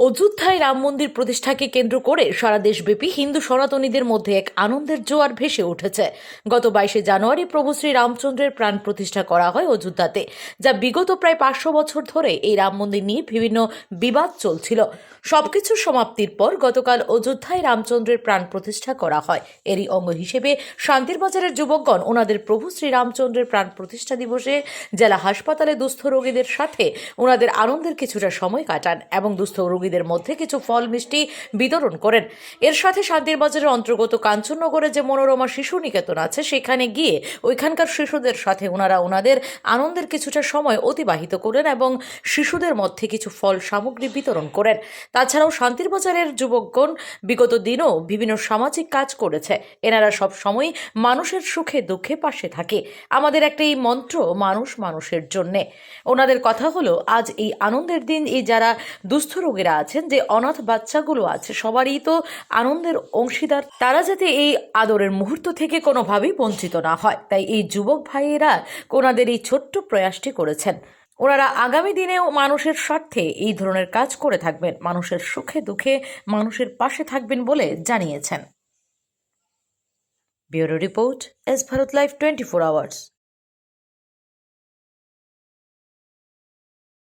অযোধ্যায় রাম মন্দির প্রতিষ্ঠাকে কেন্দ্র করে সারা দেশব্যাপী হিন্দু সনাতনীদের মধ্যে এক আনন্দের জোয়ার ভেসে উঠেছে। গত 22শে জানুয়ারি প্রভু শ্রী রামচন্দ্রের প্রাণ প্রতিষ্ঠা করা হয় অযোধ্যাতে, যা বিগত প্রায় 500 বছর ধরে এই রাম মন্দির নিয়ে বিভিন্ন বিবাদ চলছিল। সবকিছুর সমাপ্তির পর গতকাল অযোধ্যায় রামচন্দ্রের প্রাণ প্রতিষ্ঠা করা হয়। এরই অঙ্গ হিসেবে শান্তির বাজারের যুবকগণ ওনাদের প্রভু শ্রী রামচন্দ্রের প্রাণ প্রতিষ্ঠা দিবসে জেলা হাসপাতালে দুস্থ রোগীদের সাথে ওনাদের আনন্দের কিছুটা সময় কাটান এবং দুস্থ রোগীদের মধ্যে কিছু ফল মিষ্টি বিতরণ করেন। এর সাথে শান্তির বাজারের অন্তর্গত কাঞ্চননগরে যে মনোরমা শিশু নিকেতন আছে সেখানে গিয়ে ওইখানকার শিশুদের সাথে ওনাদের আনন্দের কিছুটা সময় অতিবাহিত করেন এবং শিশুদের মধ্যে কিছু ফল সামগ্রী বিতরণ করেন। তাছাড়াও শান্তির বাজারের যুবকগণ বিগত দিনও বিভিন্ন সামাজিক কাজ করেছে। এনারা সব সময় মানুষের সুখে দুঃখে পাশে থাকে। আমাদের একটা এই মন্ত্র, মানুষ মানুষের জন্যে। ওনাদের কথা হলো, আজ এই আনন্দের দিন এই যারা দুস্থ রোগীরা আছেন, যে অনাথ বাচ্চাগুলো আছে, সবারই তো আনন্দের অংশীদার, তারা যাতে এই আদরের মুহূর্ত থেকে কোনোভাবেই বঞ্চিত না হয়, তাই এই যুবক ভাইয়েরা ওনাদের এই ছোট্ট প্রয়াসটি করেছেন। ওনারা আগামী দিনেও মানুষের স্বার্থে এই ধরনের কাজ করে থাকবেন, মানুষের সুখে দুঃখে মানুষের পাশে থাকবেন বলে জানিয়েছেন। Bureau report, S Bharat live 24 hours.